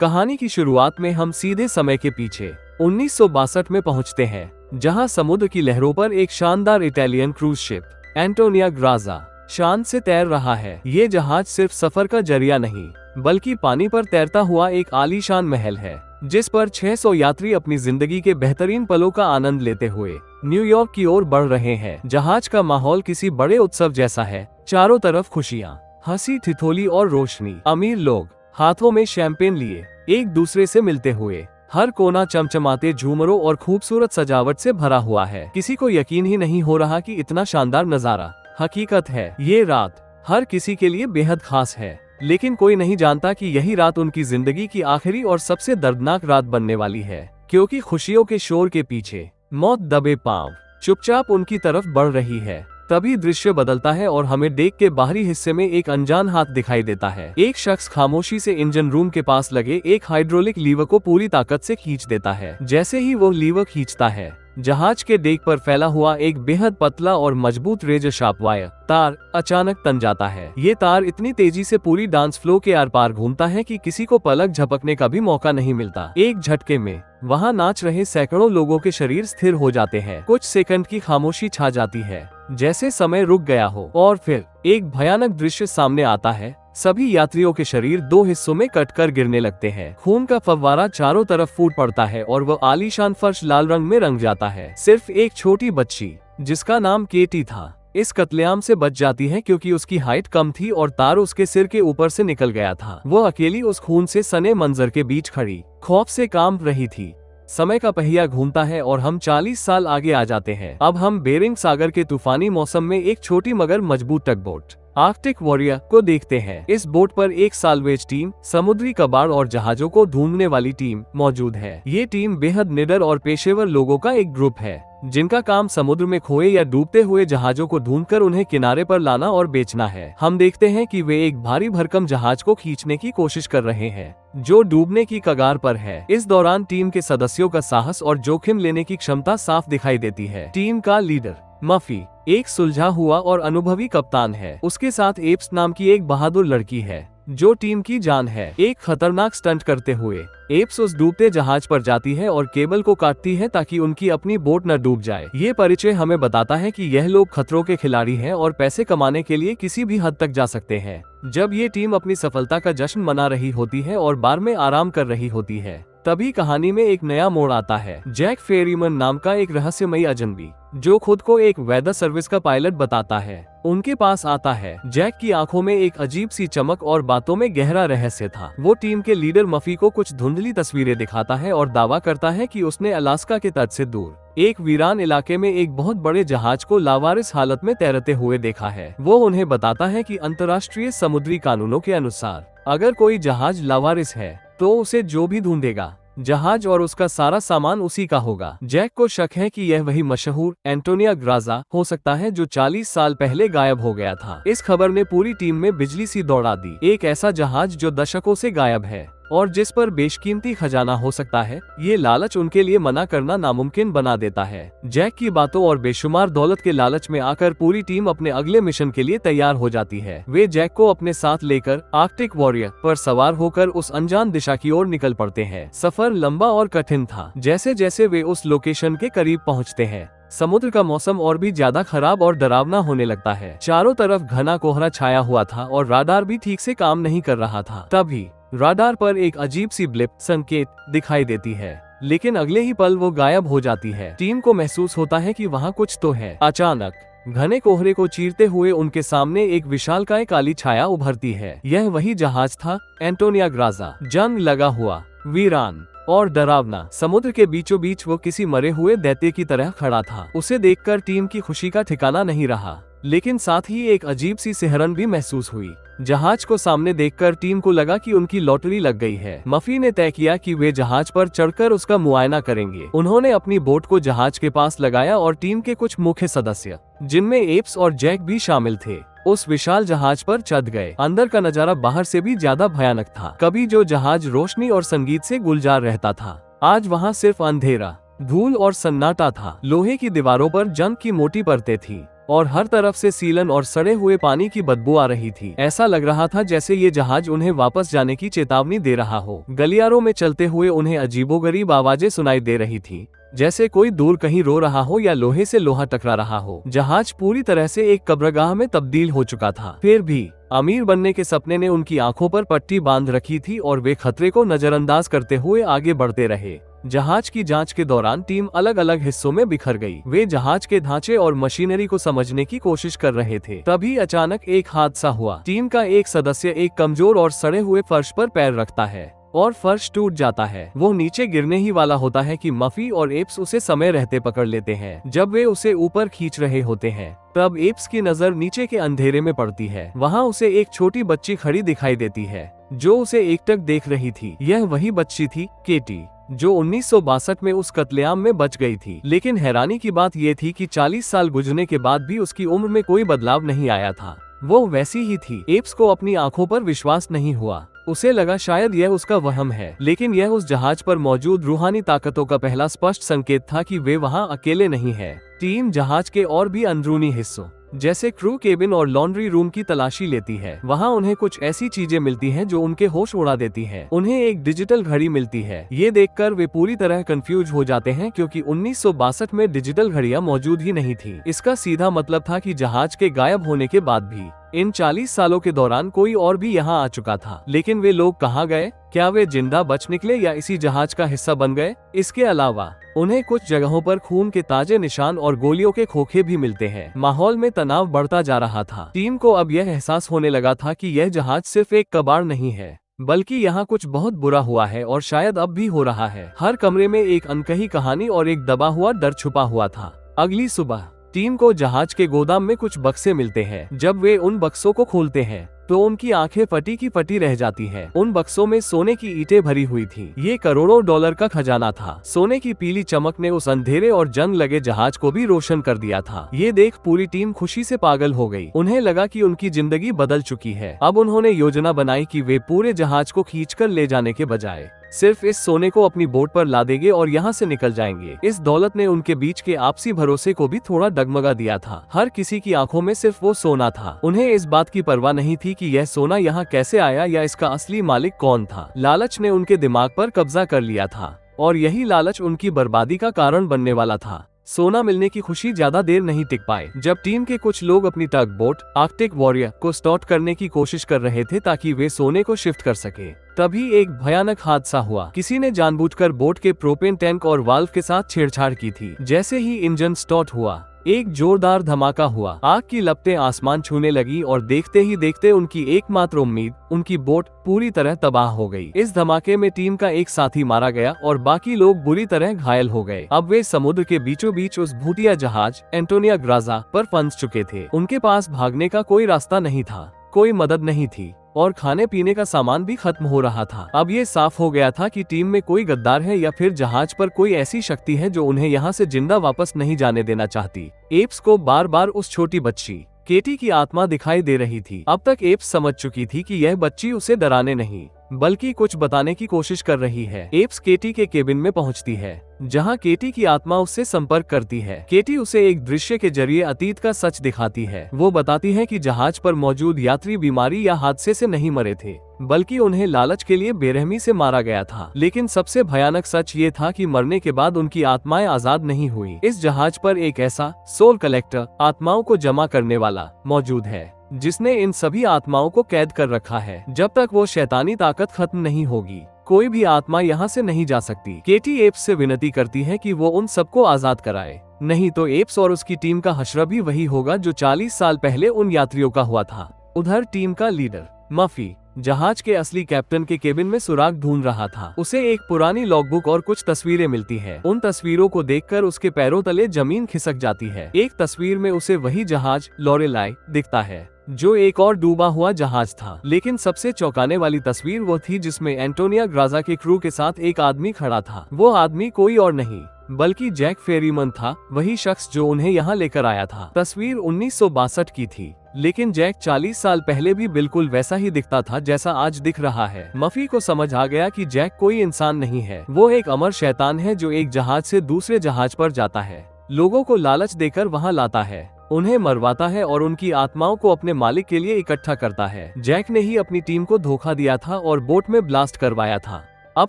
कहानी की शुरुआत में हम सीधे समय के पीछे 1962 में पहुंचते हैं, जहां समुद्र की लहरों पर एक शानदार इटालियन क्रूज शिप एंटोनिया ग्राजा शान से तैर रहा है। ये जहाज सिर्फ सफर का जरिया नहीं, बल्कि पानी पर तैरता हुआ एक आलीशान महल है, जिस पर 600 यात्री अपनी जिंदगी के बेहतरीन पलों का आनंद लेते हुए न्यूयॉर्क की ओर बढ़ रहे हैं। जहाज का माहौल किसी बड़े उत्सव जैसा है। चारों तरफ खुशियाँ, हंसी ठिठोली और रोशनी। अमीर लोग हाथों में शैंपेन लिए एक दूसरे से मिलते हुए। हर कोना चमचमाते झूमरों और खूबसूरत सजावट से भरा हुआ है। किसी को यकीन ही नहीं हो रहा कि इतना शानदार नजारा हकीकत है। ये रात हर किसी के लिए बेहद खास है, लेकिन कोई नहीं जानता कि यही रात उनकी जिंदगी की आखिरी और सबसे दर्दनाक रात बनने वाली है, क्योंकि खुशियों के शोर के पीछे मौत दबे पांव चुपचाप उनकी तरफ बढ़ रही है। तभी दृश्य बदलता है और हमें डेक के बाहरी हिस्से में एक अनजान हाथ दिखाई देता है। एक शख्स खामोशी से इंजन रूम के पास लगे एक हाइड्रोलिक लीवर को पूरी ताकत से खींच देता है। जैसे ही वो लीवर खींचता है, जहाज के डेक पर फैला हुआ एक बेहद पतला और मजबूत रेजर शार्प वायर तार अचानक तन जाता है। ये तार इतनी तेजी से पूरी डांस फ्लो के आर पार घूमता है कि किसी को पलक झपकने का भी मौका नहीं मिलता। एक झटके में वहाँ नाच रहे सैकड़ों लोगों के शरीर स्थिर हो जाते हैं। कुछ सेकंड की खामोशी छा जाती है, जैसे समय रुक गया हो, और फिर एक भयानक दृश्य सामने आता है। सभी यात्रियों के शरीर दो हिस्सों में कटकर गिरने लगते हैं। खून का फव्वारा चारों तरफ फूट पड़ता है और वह आलीशान फर्श लाल रंग में रंग जाता है। सिर्फ एक छोटी बच्ची, जिसका नाम केटी था, इस कत्लेआम से बच जाती है, क्योंकि उसकी हाइट कम थी और तार उसके सिर के ऊपर से निकल गया था। वो अकेली उस खून से सने मंजर के बीच खड़ी खौफ से कांप रही थी। समय का पहिया घूमता है और हम 40 साल आगे आ जाते हैं। अब हम बेरिंग सागर के तूफानी मौसम में एक छोटी मगर मजबूत टगबोट आर्कटिक वॉरियर को देखते हैं। इस बोट पर एक साल्वेज टीम, समुद्री कबाड़ और जहाजों को ढूंढने वाली टीम मौजूद है। ये टीम बेहद निडर और पेशेवर लोगों का एक ग्रुप है, जिनका काम समुद्र में खोए या डूबते हुए जहाजों को ढूंढकर उन्हें किनारे पर लाना और बेचना है। हम देखते हैं कि वे एक भारी भरकम जहाज को खींचने की कोशिश कर रहे हैं, जो डूबने की कगार पर है। इस दौरान टीम के सदस्यों का साहस और जोखिम लेने की क्षमता साफ दिखाई देती है। टीम का लीडर मफी एक सुलझा हुआ और अनुभवी कप्तान है। उसके साथ एप्स नाम की एक बहादुर लड़की है, जो टीम की जान है। एक खतरनाक स्टंट करते हुए एप्स उस डूबते जहाज पर जाती है और केबल को काटती है ताकि उनकी अपनी बोट न डूब जाए। ये परिचय हमें बताता है कि यह लोग खतरों के खिलाड़ी हैं और पैसे कमाने के लिए किसी भी हद तक जा सकते हैं। जब ये टीम अपनी सफलता का जश्न मना रही होती है और बार में आराम कर रही होती है, तभी कहानी में एक नया मोड़ आता है। जैक फेरीमन नाम का एक रहस्यमयी अजनबी, जो खुद को एक वेदर सर्विस का पायलट बताता है, उनके पास आता है। जैक की आंखों में एक अजीब सी चमक और बातों में गहरा रहस्य था। वो टीम के लीडर मफी को कुछ धुंधली तस्वीरें दिखाता है और दावा करता है कि उसने अलास्का के तट से दूर एक वीरान इलाके में एक बहुत बड़े जहाज को लावारिस हालत में तैरते हुए देखा है। वो उन्हें बताता है कि अंतर्राष्ट्रीय समुद्री कानूनों के अनुसार अगर कोई जहाज लावारिस है, तो उसे जो भी ढूंढेगा, जहाज और उसका सारा सामान उसी का होगा। जैक को शक है कि यह वही मशहूर एंटोनिया ग्राजा हो सकता है जो 40 साल पहले गायब हो गया था। इस खबर ने पूरी टीम में बिजली सी दौड़ा दी। एक ऐसा जहाज जो दशकों से गायब है और जिस पर बेशकीमती खजाना हो सकता है, ये लालच उनके लिए मना करना नामुमकिन बना देता है। जैक की बातों और बेशुमार दौलत के लालच में आकर पूरी टीम अपने अगले मिशन के लिए तैयार हो जाती है। वे जैक को अपने साथ लेकर आर्कटिक वॉरियर पर सवार होकर उस अनजान दिशा की ओर निकल पड़ते हैं। सफर लंबा और कठिन था। जैसे जैसे वे उस लोकेशन के करीब पहुँचते हैं, समुद्र का मौसम और भी ज्यादा खराब और डरावना होने लगता है। चारों तरफ घना कोहरा छाया हुआ था और राडार भी ठीक से काम नहीं कर रहा था। तभी राडार पर एक अजीब सी ब्लिप संकेत दिखाई देती है, लेकिन अगले ही पल वो गायब हो जाती है। टीम को महसूस होता है कि वहाँ कुछ तो है। अचानक घने कोहरे को चीरते हुए उनके सामने एक विशालकाय काली छाया उभरती है। यह वही जहाज था, एंटोनिया ग्राजा। जंग लगा हुआ, वीरान और डरावना। समुद्र के बीचों बीच वो किसी मरे हुए दैत्य की तरह खड़ा था। उसे देखकर टीम की खुशी का ठिकाना नहीं रहा, लेकिन साथ ही एक अजीब सी सिहरन भी महसूस हुई। जहाज को सामने देखकर टीम को लगा कि उनकी लॉटरी लग गई है। मफी ने तय किया कि वे जहाज पर चढ़कर उसका मुआयना करेंगे। उन्होंने अपनी बोट को जहाज के पास लगाया और टीम के कुछ मुख्य सदस्य, जिनमें एप्स और जैक भी शामिल थे, उस विशाल जहाज पर चढ़ गए। अंदर का नजारा बाहर से भी ज्यादा भयानक था। कभी जो जहाज रोशनी और संगीत से गुलजार रहता था, आज वहाँ सिर्फ अंधेरा, धूल और सन्नाटा था। लोहे की दीवारों पर जंग की मोटी परतें थी और हर तरफ से सीलन और सड़े हुए पानी की बदबू आ रही थी। ऐसा लग रहा था जैसे ये जहाज उन्हें वापस जाने की चेतावनी दे रहा हो। गलियारों में चलते हुए उन्हें अजीबोगरीब आवाजें सुनाई दे रही थी, जैसे कोई दूर कहीं रो रहा हो या लोहे से लोहा टकरा रहा हो। जहाज पूरी तरह से एक कब्रगाह में तब्दील हो चुका था। फिर भी अमीर बनने के सपने ने उनकी आंखों पर पट्टी बांध रखी थी और वे खतरे को नजरअंदाज करते हुए आगे बढ़ते रहे। जहाज की जांच के दौरान टीम अलग अलग हिस्सों में बिखर गई। वे जहाज के ढांचे और मशीनरी को समझने की कोशिश कर रहे थे। तभी अचानक एक हादसा हुआ। टीम का एक सदस्य एक कमजोर और सड़े हुए फर्श पर पैर रखता है और फर्श टूट जाता है। वो नीचे गिरने ही वाला होता है कि मफी और एप्स उसे समय रहते पकड़ लेते हैं। जब वे उसे ऊपर खींच रहे होते हैं, तब एप्स की नजर नीचे के अंधेरे में पड़ती है। वहाँ उसे एक छोटी बच्ची खड़ी दिखाई देती है, जो उसे एकटक देख रही थी। यह वही बच्ची थी, केटी, जो 1962 में उस कत्लेआम में बच गई थी। लेकिन हैरानी की बात यह थी कि 40 साल गुजरने के बाद भी उसकी उम्र में कोई बदलाव नहीं आया था। वो वैसी ही थी। एप्स को अपनी आंखों पर विश्वास नहीं हुआ। उसे लगा शायद यह उसका वहम है, लेकिन यह उस जहाज पर मौजूद रूहानी ताकतों का पहला स्पष्ट संकेत था कि वे वहां अकेले नहीं हैं। टीम जहाज के और भी अंदरूनी हिस्सों जैसे क्रू केबिन और लॉन्ड्री रूम की तलाशी लेती है। वहाँ उन्हें कुछ ऐसी चीजें मिलती हैं जो उनके होश उड़ा देती हैं। उन्हें एक डिजिटल घड़ी मिलती है। ये देखकर वे पूरी तरह कंफ्यूज हो जाते हैं, क्योंकि 1962 में डिजिटल घड़ियां मौजूद ही नहीं थी। इसका सीधा मतलब था कि जहाज के गायब होने के बाद भी इन 40 सालों के दौरान कोई और भी यहाँ आ चुका था। लेकिन वे लोग कहाँ गए? क्या वे जिंदा बच निकले या इसी जहाज का हिस्सा बन गए? इसके अलावा उन्हें कुछ जगहों पर खून के ताजे निशान और गोलियों के खोखे भी मिलते हैं। माहौल में तनाव बढ़ता जा रहा था। टीम को अब यह एहसास होने लगा था कि यह जहाज सिर्फ एक कबाड़ नहीं है, बल्कि यहाँ कुछ बहुत बुरा हुआ है और शायद अब भी हो रहा है। हर कमरे में एक अनकही कहानी और एक दबा हुआ डर छुपा हुआ था। अगली सुबह टीम को जहाज के गोदाम में कुछ बक्से मिलते हैं। जब वे उन बक्सों को खोलते हैं तो उनकी आंखें फटी की फटी रह जाती हैं। उन बक्सों में सोने की ईंटें भरी हुई थी। ये करोड़ों डॉलर का खजाना था। सोने की पीली चमक ने उस अंधेरे और जंग लगे जहाज को भी रोशन कर दिया था। ये देख पूरी टीम खुशी से पागल हो गई। उन्हें लगा कि उनकी जिंदगी बदल चुकी है। अब उन्होंने योजना बनाई कि वे पूरे जहाज को खींचकर ले जाने के बजाय सिर्फ इस सोने को अपनी बोट पर ला देंगे और यहाँ से निकल जाएंगे। इस दौलत ने उनके बीच के आपसी भरोसे को भी थोड़ा डगमगा दिया था। हर किसी की आंखों में सिर्फ वो सोना था। उन्हें इस बात की परवाह नहीं थी कि यह सोना यहाँ कैसे आया या इसका असली मालिक कौन था। लालच ने उनके दिमाग पर कब्जा कर लिया था और यही लालच उनकी बर्बादी का कारण बनने वाला था। सोना मिलने की खुशी ज्यादा देर नहीं टिक पाए। जब टीम के कुछ लोग अपनी टग बोट आर्कटिक वॉरियर को स्टॉर्ट करने की कोशिश कर रहे थे ताकि वे सोने को शिफ्ट कर सके, तभी एक भयानक हादसा हुआ। किसी ने जानबूझकर बोट के प्रोपेन टैंक और वाल्व के साथ छेड़छाड़ की थी। जैसे ही इंजन स्टार्ट हुआ, एक जोरदार धमाका हुआ। आग की लपटें आसमान छूने लगी और देखते ही देखते उनकी एकमात्र उम्मीद, उनकी बोट, पूरी तरह तबाह हो गई। इस धमाके में टीम का एक साथी मारा गया और बाकी लोग बुरी तरह घायल हो गए। अब वे समुद्र के बीचों बीच उस भूतिया जहाज एंटोनिया ग्राजा पर फंस चुके थे। उनके पास भागने का कोई रास्ता नहीं था, कोई मदद नहीं थी और खाने पीने का सामान भी खत्म हो रहा था। अब ये साफ हो गया था कि टीम में कोई गद्दार है या फिर जहाज पर कोई ऐसी शक्ति है जो उन्हें यहाँ से जिंदा वापस नहीं जाने देना चाहती। एप्स को बार बार उस छोटी बच्ची केटी की आत्मा दिखाई दे रही थी। अब तक एप्स समझ चुकी थी कि यह बच्ची उसे डराने नहीं बल्कि कुछ बताने की कोशिश कर रही है। एप्स केटी के केबिन में पहुंचती है, जहां केटी की आत्मा उससे संपर्क करती है। केटी उसे एक दृश्य के जरिए अतीत का सच दिखाती है। वो बताती है कि जहाज पर मौजूद यात्री बीमारी या हादसे से नहीं मरे थे, बल्कि उन्हें लालच के लिए बेरहमी से मारा गया था। लेकिन सबसे भयानक सच ये था कि मरने के बाद उनकी आत्माएं आजाद नहीं हुई। इस जहाज पर एक ऐसा सोल कलेक्टर, आत्माओं को जमा करने वाला, मौजूद है, जिसने इन सभी आत्माओं को कैद कर रखा है। जब तक वो शैतानी ताकत खत्म नहीं होगी, कोई भी आत्मा यहाँ से नहीं जा सकती। केटी एप्स से विनती करती है कि वो उन सबको आजाद कराए, नहीं तो एप्स और उसकी टीम का हश्र भी वही होगा जो 40 साल पहले उन यात्रियों का हुआ था। उधर टीम का लीडर मफी जहाज के असली कैप्टन के केबिन में सुराग ढूंढ रहा था। उसे एक पुरानी लॉगबुक और कुछ तस्वीरें मिलती है। उन तस्वीरों को देखकर उसके पैरों तले जमीन खिसक जाती है। एक तस्वीर में उसे वही जहाज लॉरेलाई दिखता है जो एक और डूबा हुआ जहाज था। लेकिन सबसे चौंकाने वाली तस्वीर वो थी जिसमें एंटोनिया ग्राजा के क्रू के साथ एक आदमी खड़ा था। वो आदमी कोई और नहीं बल्कि जैक फेरीमन था, वही शख्स जो उन्हें यहाँ लेकर आया था। तस्वीर 1962 की थी, लेकिन जैक 40 साल पहले भी बिल्कुल वैसा ही दिखता था जैसा आज दिख रहा है। मफी को समझ आ गया कि जैक कोई इंसान नहीं है, वो एक अमर शैतान है जो एक जहाज से दूसरे जहाज पर जाता है, लोगों को लालच देकर वहाँ लाता है उन्हें मरवाता है और उनकी आत्माओं को अपने मालिक के लिए इकट्ठा करता है। जैक ने ही अपनी टीम को धोखा दिया था और बोट में ब्लास्ट करवाया था। अब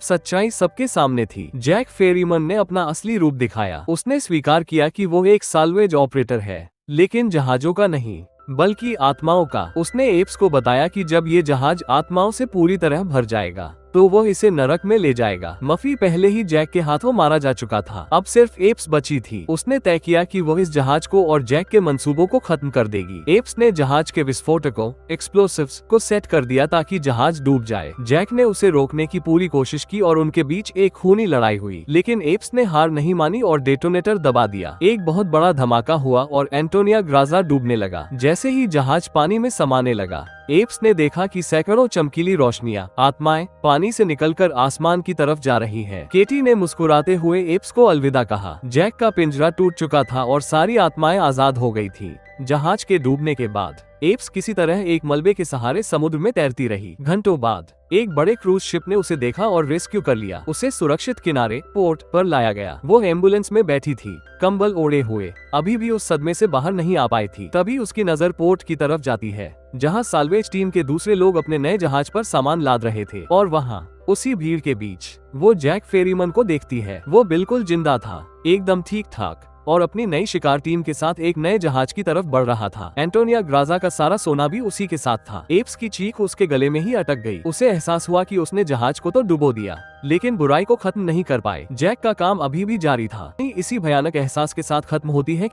सच्चाई सबके सामने थी। जैक फेरीमन ने अपना असली रूप दिखाया। उसने स्वीकार किया कि वो एक साल्वेज ऑपरेटर है, लेकिन जहाजों का नहीं बल्कि आत्माओं का। उसने एप्स को बताया कि जब ये जहाज आत्माओं से पूरी तरह भर जाएगा तो वो इसे नरक में ले जाएगा। मफी पहले ही जैक के हाथों मारा जा चुका था, अब सिर्फ एप्स बची थी। उसने तय किया कि वो इस जहाज को और जैक के मंसूबों को खत्म कर देगी। एप्स ने जहाज के विस्फोटकों एक्सप्लोसिव्स को सेट कर दिया ताकि जहाज डूब जाए। जैक ने उसे रोकने की पूरी कोशिश की और उनके बीच एक खूनी लड़ाई हुई, लेकिन एप्स ने हार नहीं मानी और डेटोनेटर दबा दिया। एक बहुत बड़ा धमाका हुआ और एंटोनिया ग्राजा डूबने लगा। जैसे ही जहाज पानी में समाने लगा, एप्स ने देखा कि सैकड़ों चमकीली रोशनियां, आत्माएं पानी से निकलकर आसमान की तरफ जा रही हैं। केटी ने मुस्कुराते हुए एप्स को अलविदा कहा। जैक का पिंजरा टूट चुका था और सारी आत्माएं आजाद हो गई थी। जहाज के डूबने के बाद एप्स किसी तरह एक मलबे के सहारे समुद्र में तैरती रही। घंटों बाद एक बड़े क्रूज शिप ने उसे देखा और रेस्क्यू कर लिया। उसे सुरक्षित किनारे पोर्ट पर लाया गया। वो एम्बुलेंस में बैठी थी, कंबल ओढ़े हुए, अभी भी उस सदमे से बाहर नहीं आ पाई थी। तभी उसकी नजर पोर्ट की तरफ जाती है, जहां साल्वेज टीम के दूसरे लोग अपने नए जहाज पर सामान लाद रहे थे। और वहां उसी भीड़ के बीच वो जैक फेरीमन को देखती है। वो बिल्कुल जिंदा था, एकदम ठीक ठाक, और अपनी नई शिकार टीम के साथ एक नए जहाज की तरफ बढ़ रहा था। एंटोनिया ग्राजा का सारा सोना भी उसी के साथ था। एप्स की चीख उसके गले में ही अटक गई। उसे एहसास हुआ कि उसने जहाज को तो डुबो दिया, लेकिन बुराई को खत्म नहीं कर पाए। जैक का काम अभी भी जारी था। इसी भयानक एहसास के साथ खत्म होती है